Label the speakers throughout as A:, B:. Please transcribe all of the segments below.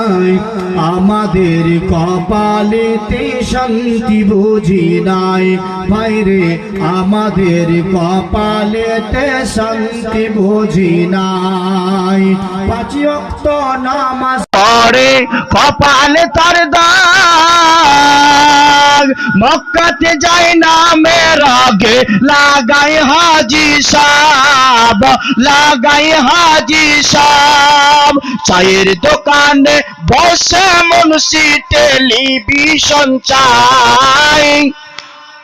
A: নাই, আমাদের কপালেতে শান্তি বুঝি নাই ভাইরে, আমাদের কপালেতে শান্তি বুঝি নাই। পাঁচ ওয়াক্ত নামাজ পড়ে কপালে তার দাগ, মক্কাতে যায় নামের আগে লাগাই হাজি সাহেব, লাগাই হাজি সাহেব। চায়ের দোকানে বসে মুন্সি টেলিভিশন চাই,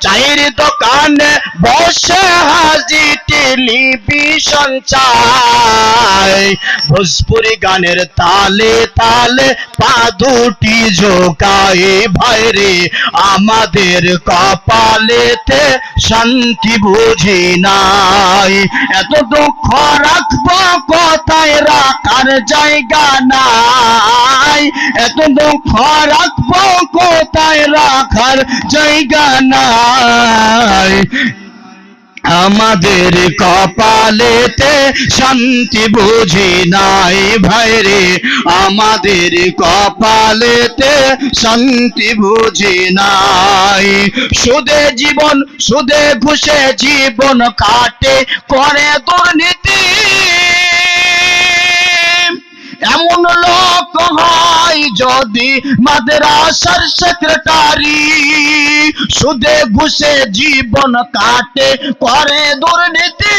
A: চায়ের দোকানে বসে হাজি টেলিভিশন চাই। ভোজপুরি গানের তালে তালে পা দুটি ঝোকায় ভাইরে, আমাদের কপালেতে শান্তি বুঝি নাই। এত দুঃখ রাখবো কোথায়, রাখার জায়গা নাই। এত দুঃখ রাখবো কোথায়, রাখার জায়গা নাই। আমাদের কপালেতে শান্তি বুঝি নাই ভাইরে, আমাদের কপালেতে শান্তি বুঝি নাই। সুদে জীবন, সুদে ঘুষে জীবন কাটে, করে দুর্নীতি। এমন লোক হয় যদি মাদ্রাসার সেক্রেটারি, সুদে ঘুষে জীবন কাটে, করে দুর্নীতি।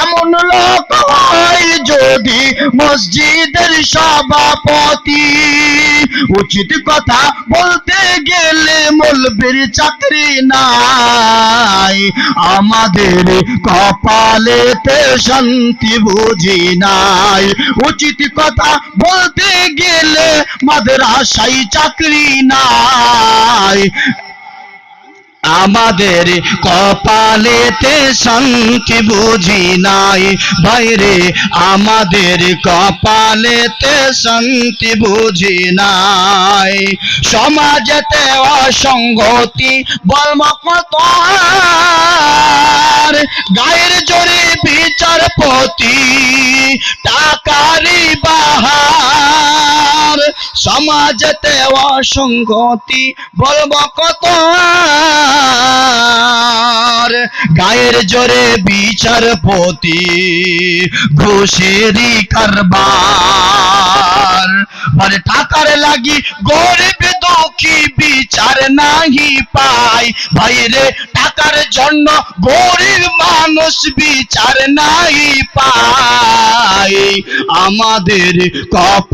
A: এমন লোক হয় যদি মসজিদের সভাপতি। উচিত কথা বলতে গেলে মৌলবীর চাকরি নাই, আমাদের কপালেতে শান্তি বুঝি নাই। উচিত কথা বলতে গেলে মাদ্রাসায় চাকরি নাই, আমাদের কপালেতে শান্তি বুঝি নাই ভাইরে, আমাদের কপালেতে শান্তি বুঝি নাই। সমাজেতে অসংগতি বলব কত, গায়ের জোরে বিচারপতি টাকারি বাহার। সমাজেতে অসংগতি বলব কত, গায়ের জোরে বিচারপতি ঘুষেরই কারবার। মানে টাকার লাগি গরিব দুঃখী বিচার নাহি পায় ভাইরে, টাকার জন্য গরিব মানুষ বিচার নাই পায়। আমাদের কপাল